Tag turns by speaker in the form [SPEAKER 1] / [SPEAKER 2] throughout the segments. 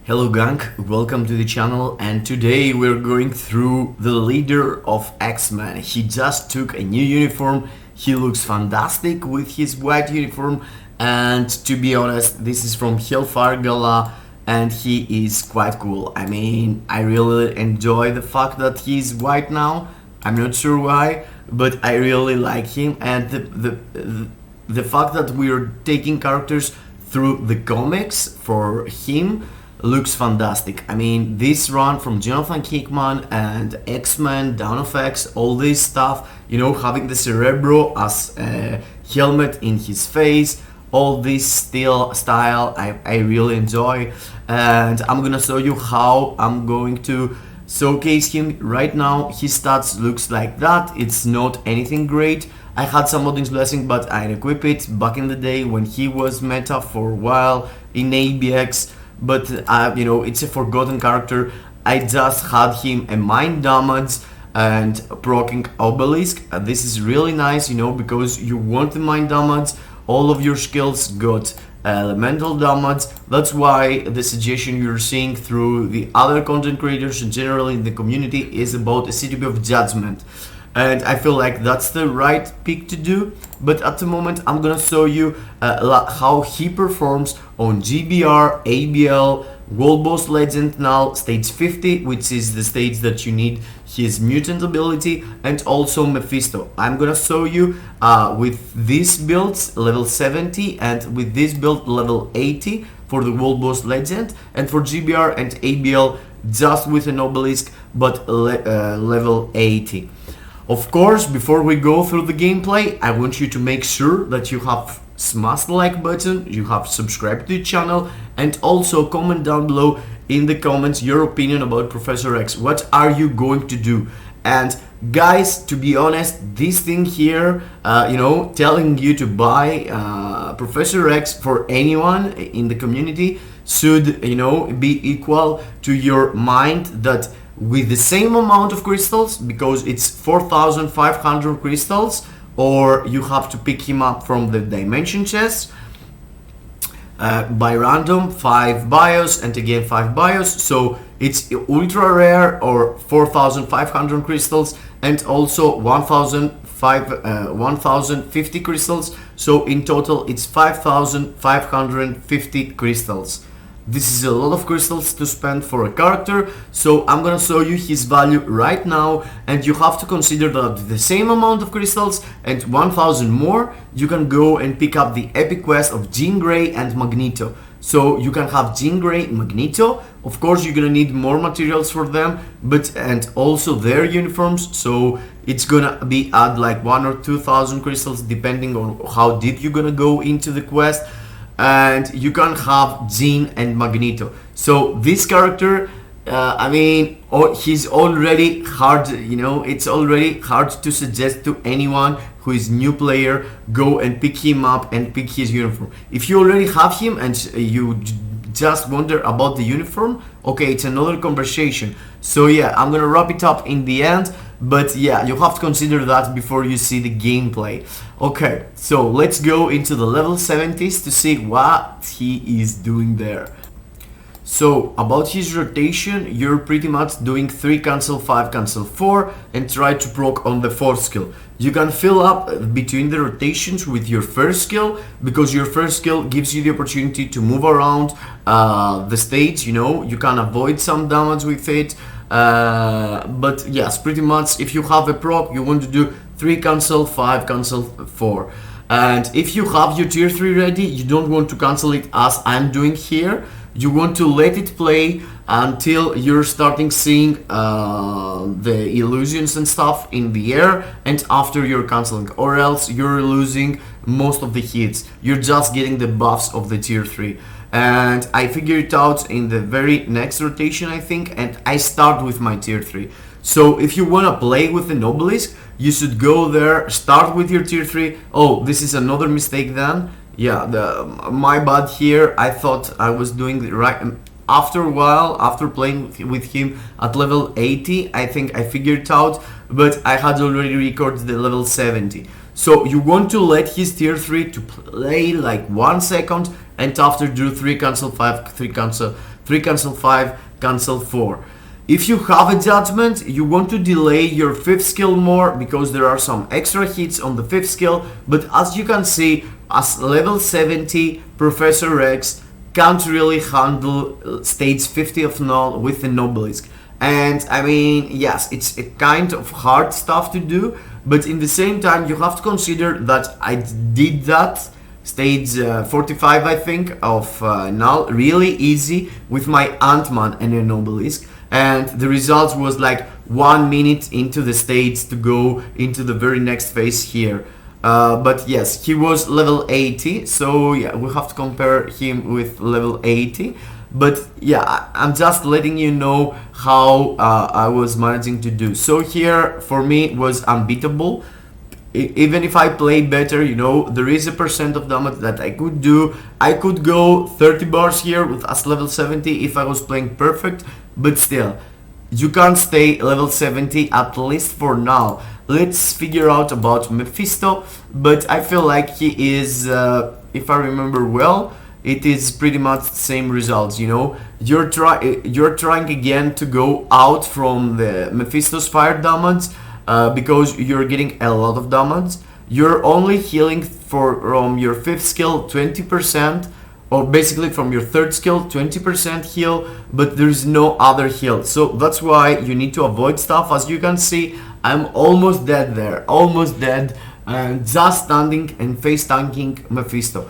[SPEAKER 1] Hello gang, welcome to the channel, and today we're going through the leader of Xmen. He just took a new uniform. He looks fantastic with his white uniform, and to be honest, this is from Hellfire Gala and he is quite cool. I mean, I really enjoy the fact that he's white now. I'm not sure why, but I really like him, and the fact that we're taking characters through the comics for him looks fantastic. I mean, this run from Jonathan Hickman and Xmen, Dawn of X, all this stuff, you know, having the Cerebro as a helmet in his face, all this style, I really enjoy, and I'm gonna show you how I'm going to showcase him right now. His stats looks like that. It's not anything great. I had some Odin's Blessing, but I equipped it back in the day when he was meta for a while in ABX, but you know, it's a forgotten character. I just had him a mind damage and proccing Obelisk. This is really nice, you know, because you want the mind damage. All of your skills got elemental damage. That's why the suggestion you're seeing through the other content creators and generally in the community is about a CTB of Judgment, and I feel like that's the right pick to do. But at the moment I'm gonna show you how he performs on GBR, ABL, World Boss Legend Null, stage 50, which is the stage that you need his mutant ability, and also Mephisto. I'm gonna show you with these builds level 70 and with this build level 80 for the World Boss Legend, and for GBR and ABL just with an Obelisk but level 80. Of course, before we go through the gameplay, I want you to make sure that you have smashed the like button, you have subscribed to the channel, and also comment down below in the comments your opinion about Professor X. What are you going to do? And guys, to be honest, this thing here, you know, telling you to buy Professor X for anyone in the community should, you know, be equal to your mind that with the same amount of crystals, because it's 4,500 crystals, or you have to pick him up from the dimension chest by random, 5 bios and again 5 bios, so it's ultra rare or 4,500 crystals, and also 1,050 crystals, so in total it's 5,550 crystals. This is a lot of crystals to spend for a character, so I'm gonna show you his value right now, and you have to consider that the same amount of crystals and 1,000 more, you can go and pick up the epic quest of Jean Grey and Magneto. So you can have Jean Grey and Magneto. Of course you're gonna need more materials for them, but and also their uniforms, so it's gonna be add like 1 or 2,000 crystals depending on how deep you're gonna go into the quest. And you can have Jean and Magneto. So this character, I mean, he's already hard, you know, it's already hard to suggest to anyone who is new player, go and pick him up and pick his uniform. If you already have him and you just wonder about the uniform, okay, it's another conversation. So yeah, I'm gonna wrap it up in the end, but yeah, you have to consider that before you see the gameplay. Okay, so let's go into the level 70s to see what he is doing there. So about his rotation, you're pretty much doing 3 cancel 5 cancel 4 and try to proc on the 4th skill. You can fill up between the rotations with your first skill, because your first skill gives you the opportunity to move around the stage, you know, you can avoid some damage with it. But yes, pretty much if you have a proc, you want to do 3 cancel 5 cancel 4, and if you have your tier 3 ready, you don't want to cancel it as I'm doing here. You want to let it play until you're starting seeing the illusions and stuff in the air, and after you're canceling, or else you're losing most of the hits. You're just getting the buffs of the tier 3. And I figured it out in the very next rotation, I think, and I start with my tier 3. So if you want to play with an Obelisk, you should go there, start with your tier 3. Oh, this is another mistake then. Yeah, my bad here. I thought I was doing the right. After a while, after playing with him at level 80, I think I figured it out, but I had already recorded the level 70. So you want to let his tier 3 to play like 1 second, and after do 3 cancel 5, 3 cancel 3 cancel 5, cancel 4. If you have a judgment, you want to delay your 5th skill more because there are some extra hits on the 5th skill, but as you can see, as level 70, Professor X can't really handle stage 50 of Null with an Obelisk. And I mean, yes, it's a kind of hard stuff to do, but in the same time, you have to consider that I did that stage 45, I think, of Null really easy with my Ant-Man and an Obelisk. And the result was like 1 minute into the stage to go into the very next phase here. But yes, he was level 80, so yeah, we have to compare him with level 80. But yeah, I'm just letting you know how I was managing to do. So here, for me, was unbeatable. Even if I play better, you know, there is a percent of damage that I could do. I could go 30 bars here with as level 70 if I was playing perfect, but still, you can't stay level 70 at least for now. Let's figure out about Mephisto, but I feel like he is, if I remember well, it is pretty much the same results, you know. You're trying again to go out from the Mephisto's fire damage, because you're getting a lot of damage. You're only healing from your 5th skill 20%, or basically from your 3rd skill 20% heal, but there's no other heal. So that's why you need to avoid stuff. As you can see, I'm almost dead there, almost dead, and just standing and face tanking Mephisto.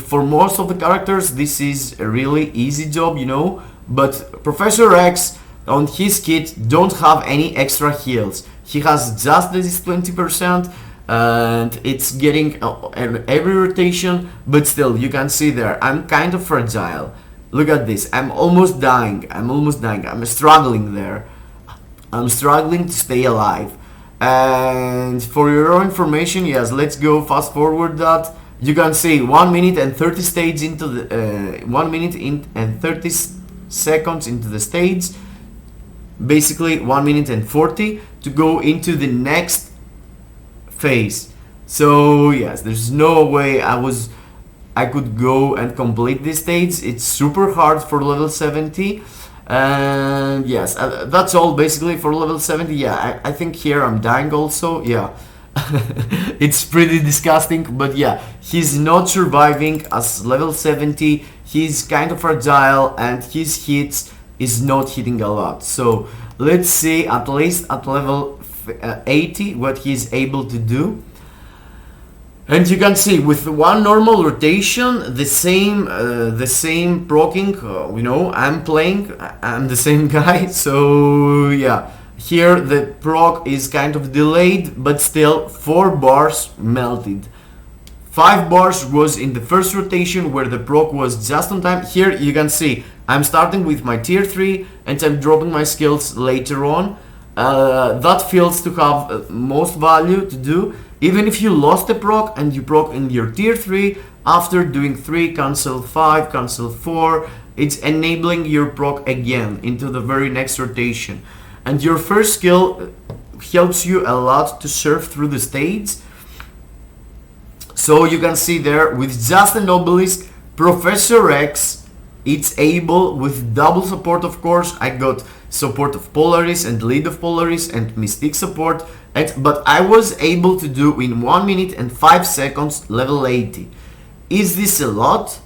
[SPEAKER 1] For most of the characters, this is a really easy job, you know, but Professor X on his kit don't have any extra heals. He has just this 20%, and it's getting every rotation, but still, you can see there, I'm kind of fragile. Look at this, I'm almost dying, I'm struggling there. I'm struggling to stay alive. And for your information, yes, let's go fast forward that. You can see 1 minute and 30 stage into the 1 minute and 30 seconds into the stage, basically 1 minute and 40 to go into the next phase. So yes, there's no way I could go and complete this stage. It's super hard for level 70. And yes, that's all basically for level 70. Yeah, I think here I'm dying also. Yeah. It's pretty disgusting, but yeah, he's not surviving as level 70. He's kind of fragile, and his hits is not hitting a lot. So let's see at least at level 80 what he's able to do. And you can see with one normal rotation, the same proccing, you know, I'm the same guy. So yeah, here the proc is kind of delayed, but still 4 bars melted. 5 bars was in the first rotation where the proc was just on time. Here you can see I'm starting with my tier 3 and I'm dropping my skills later on. That feels to have most value to do. Even if you lost a proc and you proc in your tier 3, after doing 3, cancel 5, cancel 4, it's enabling your proc again into the very next rotation. And your first skill helps you a lot to surf through the stage. So you can see there with just an Obelisk, Professor X, it's able with double support, of course. I got support of Polaris and lead of Polaris and Mystique support, but I was able to do in 1 minute and 5 seconds level 80. Is this a lot?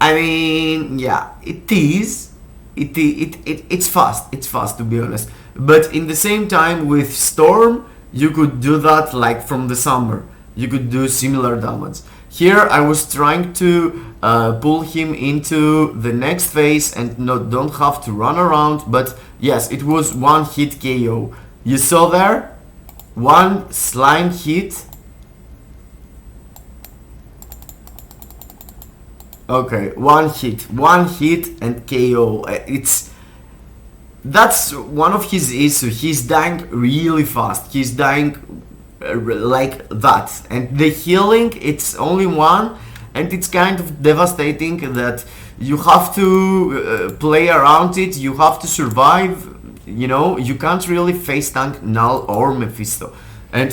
[SPEAKER 1] I mean, yeah, it is. It's fast to be honest. But in the same time with Storm, you could do that like from the summer. You could do similar damage. Here I was trying to pull him into the next phase and don't have to run around, but yes, it was 1 hit KO. You saw there? 1 slime hit. Okay, 1 hit and KO. That's one of his issues. He's dying really fast. He's dying like that, and the healing, it's only 1, and it's kind of devastating that you have to play around it. You have to survive. You know, you can't really face tank Knull or Mephisto, and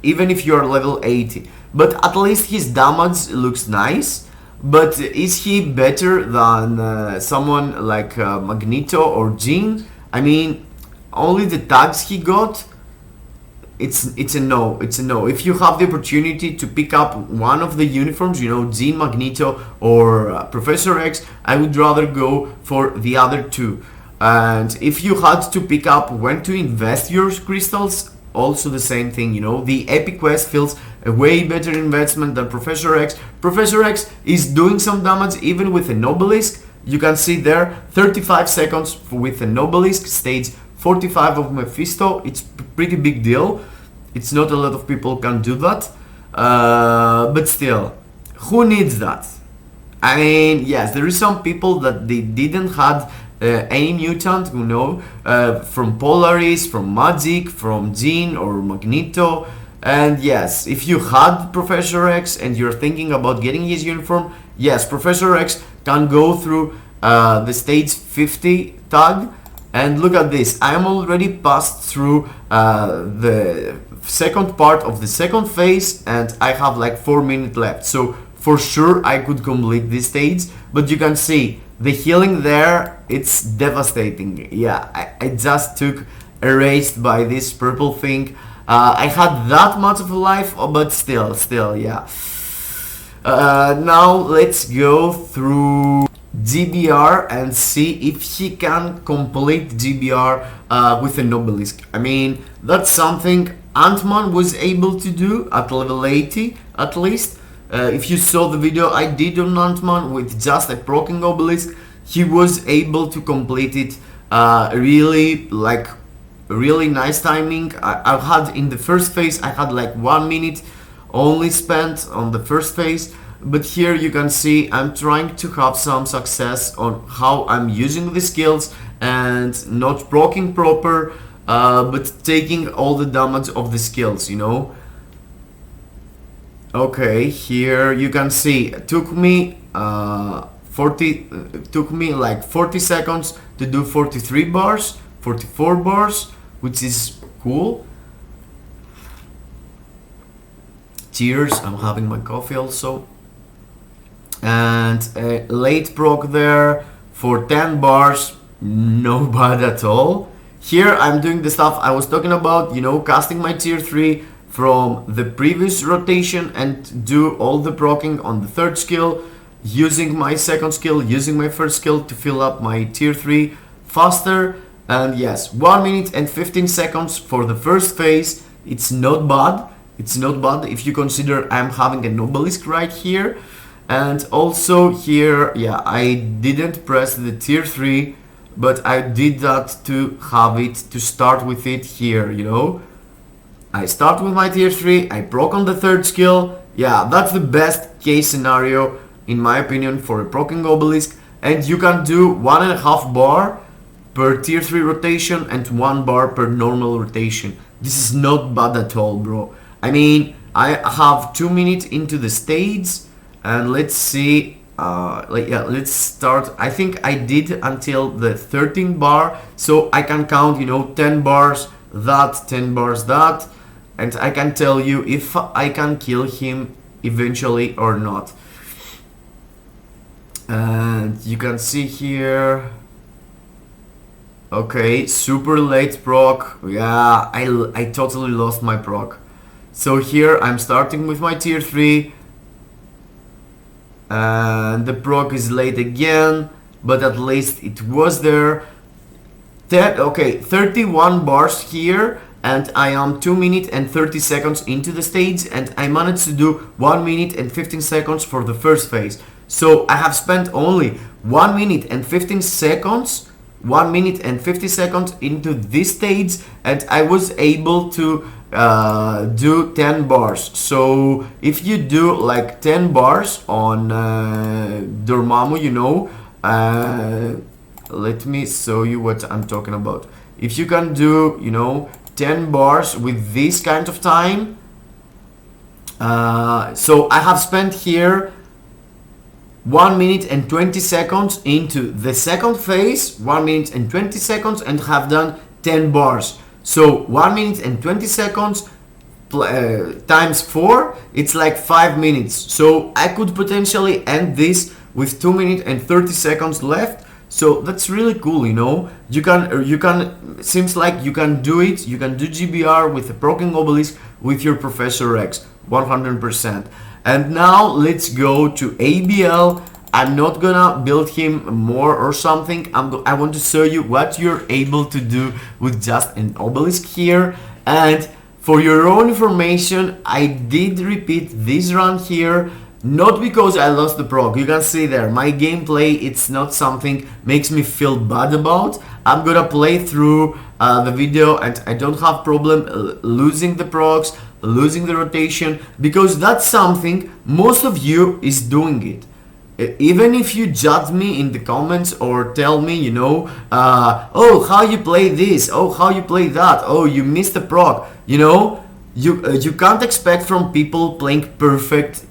[SPEAKER 1] even if you're level 80, but at least his damage looks nice. but is he better than someone like Magneto or Jean? I mean, only the tags he got. It's a no. It's a no. If you have the opportunity to pick up one of the uniforms, you know, Jean, Magneto, or Professor X, I would rather go for the other two. And if you had to pick up when to invest your crystals, also the same thing, you know. The Epic Quest feels a way better investment than Professor X. Professor X is doing some damage even with an Obelisk. You can see there 35 seconds with an Obelisk, stage 45 of Mephisto. It's pretty big deal. It's not a lot of people can do that. But still, who needs that? I mean, yes, there is some people that they didn't had any mutant, you know, from Polaris, from Magic, from Jean or Magneto. And yes, if you had Professor X and you're thinking about getting his uniform, yes, Professor X can go through the stage 50 tag. And look at this, I am already passed through the second part of the second phase, and I have like 4 minutes left. So for sure I could complete this stage, but you can see the healing there, it's devastating. Yeah, I just took erased by this purple thing. I had that much of a life, but still, yeah. Now let's go through GBR and see if he can complete GBR with an Obelisk. I mean, that's something Ant-Man was able to do at level 80 at least. If you saw the video I did on Ant-Man with just a proccing Obelisk, he was able to complete it really nice timing. I had in the first phase, I had like 1 minute only spent on the first phase. But here you can see I'm trying to have some success on how I'm using the skills and not proccing proper, but taking all the damage of the skills, you know. Okay, here you can see it took me like 40 seconds to do 43 bars, 44 bars, which is cool. Cheers, I'm having my coffee also. And a late proc there for 10 bars, no bad at all. Here I'm doing the stuff I was talking about, you know, casting my tier 3 from the previous rotation and do all the proccing on the third skill, using my second skill, using my first skill to fill up my tier 3 faster. And yes, 1 minute and 15 seconds for the first phase. It's not bad. It's not bad if you consider I'm having an Obelisk right here. And also here, yeah, I didn't press the tier 3, but I did that to have it, to start with it here, you know. I start with my tier 3, I proc on the third skill. Yeah, that's the best case scenario in my opinion for a proccing Obelisk. And you can do 1.5 bar per tier 3 rotation and 1 bar per normal rotation. This is not bad at all, bro. I mean, I have 2 minutes into the stage. And let's see, let's start. I think I did until the 13 bar, so I can count, you know, 10 bars that, 10 bars that, and I can tell you if I can kill him eventually or not. And you can see here, okay, super late proc. Yeah, I totally lost my proc. So here I'm starting with my tier 3. And the proc is late again, but at least it was there. 31 bars here, and I am 2 minutes and 30 seconds into the stage, and I managed to do 1 minute and 15 seconds for the first phase. So I have spent only 1 minute and 15 seconds, 1 minute and 50 seconds into this stage, and I was able to do 10 bars. So if you do like 10 bars on Dormammu, you know, let me show you what I'm talking about. If you can do, you know, 10 bars with this kind of time, so I have spent here 1 minute and 20 seconds into the second phase, 1 minute and 20 seconds, and have done 10 bars. So 1 minute and 20 seconds times 4, it's like 5 minutes. So I could potentially end this with 2 minutes and 30 seconds left. So that's really cool, you know. You can seems like you can do it. You can do GBR with a procing Obelisk with your Professor X 100%. And now let's go to ABL. I'm not gonna build him more or something. I want to show you what you're able to do with just an Obelisk here. And for your own information, I did repeat this run here, not because I lost the proc. You can see there, my gameplay, it's not something makes me feel bad about. I'm gonna play through the video and I don't have problem losing the procs, losing the rotation, because that's something most of you is doing it. Even if you judge me in the comments or tell me, you know, oh, how you play this, oh, how you play that, oh, you missed the proc, you know, you can't expect from people playing perfect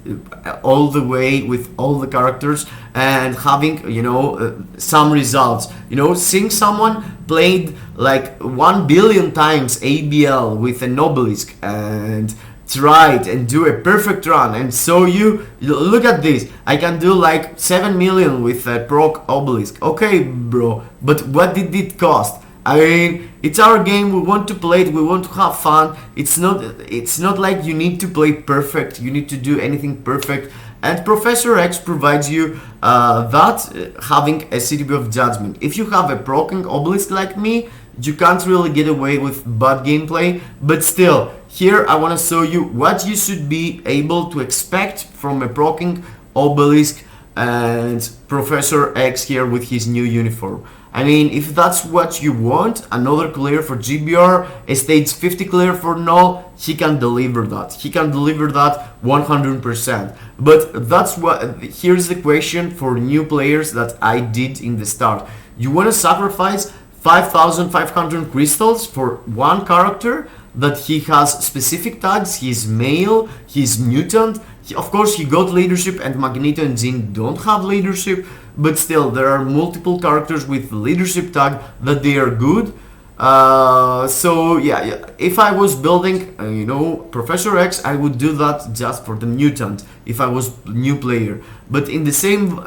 [SPEAKER 1] all the way with all the characters and having, you know, some results. You know, seeing someone played like 1 billion times ABL with an Obelisk and tried and do a perfect run, and so you look at this, I can do like 7 million with a proc Obelisk. Okay, bro, but what did it cost? I mean, it's our game, we want to play it, we want to have fun. It's not like you need to play perfect, you need to do anything perfect. And Professor X provides you having a CTB of judgment. If you have a procing Obelisk like me, you can't really get away with bad gameplay, but still, here I want to show you what you should be able to expect from a procing Obelisk and Professor X here with his new uniform. I mean, if that's what you want, another clear for GBR, a stage 50 clear for knull, he can deliver that. He can deliver that 100%. But that's what, here's the question for new players that I did in the start. You want to sacrifice 5,500 crystals for one character that he has specific tags, he's male, he's mutant. Of course, he got leadership and Magneto and Jean don't have leadership, but still there are multiple characters with leadership tag that they are good. So yeah, if I was building, you know, Professor X, I would do that just for the mutant if I was new player. But in the same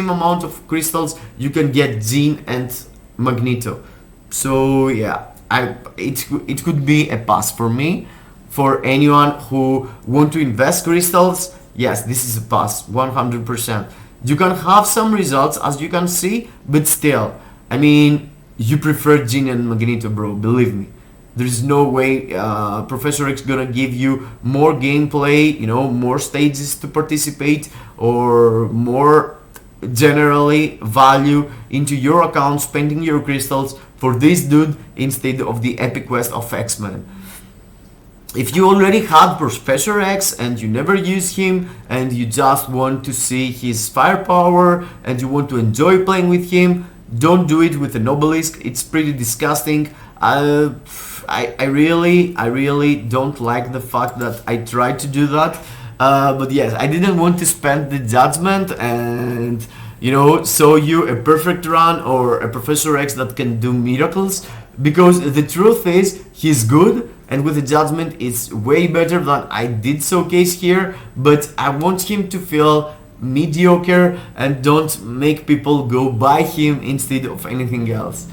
[SPEAKER 1] amount of crystals, you can get Jean and Magneto. So yeah, it could be a pass for me. For anyone who want to invest crystals, yes, this is a pass, 100%. You can have some results as you can see, but still, I mean, you prefer Jean and Magneto, bro, believe me. There's no way Professor X gonna give you more gameplay, you know, more stages to participate, or more generally value into your account, spending your crystals for this dude instead of the epic quest of Xmen. If you already had Professor X and you never use him and you just want to see his firepower and you want to enjoy playing with him, don't do it with an Obelisk. It's pretty disgusting. I really don't like the fact that I tried to do that. But yes, I didn't want to spend the judgment and, you know, show you a perfect run or a Professor X that can do miracles, because the truth is he's good, and with the judgment it's way better than I did showcase here, but I want him to feel mediocre and don't make people go buy him instead of anything else.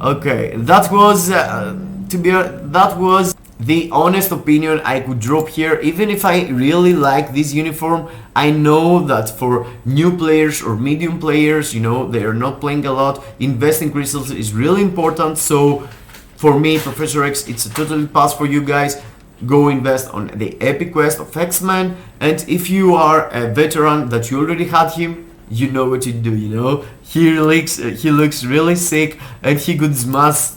[SPEAKER 1] Okay, that was the honest opinion I could drop here. Even if I really like this uniform, I know that for new players or medium players, you know, they are not playing a lot, investing crystals is really important. So for me, Professor X, it's a totally pass for you guys. Go invest on the epic quest of Xmen, and if you are a veteran that you already had him, you know what to do, you know. He looks really sick, and he could smash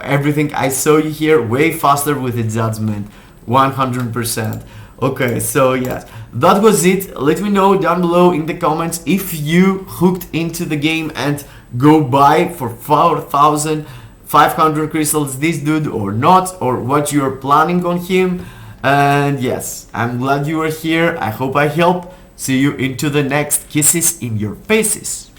[SPEAKER 1] everything I saw you here way faster with the judgment, 100%. Okay, so yes, that was it. Let me know down below in the comments if you hooked into the game and go buy for 4,500 crystals this dude or not, or what you're planning on him. And yes, I'm glad you were here. I hope I helped. See you into the next kisses in your faces.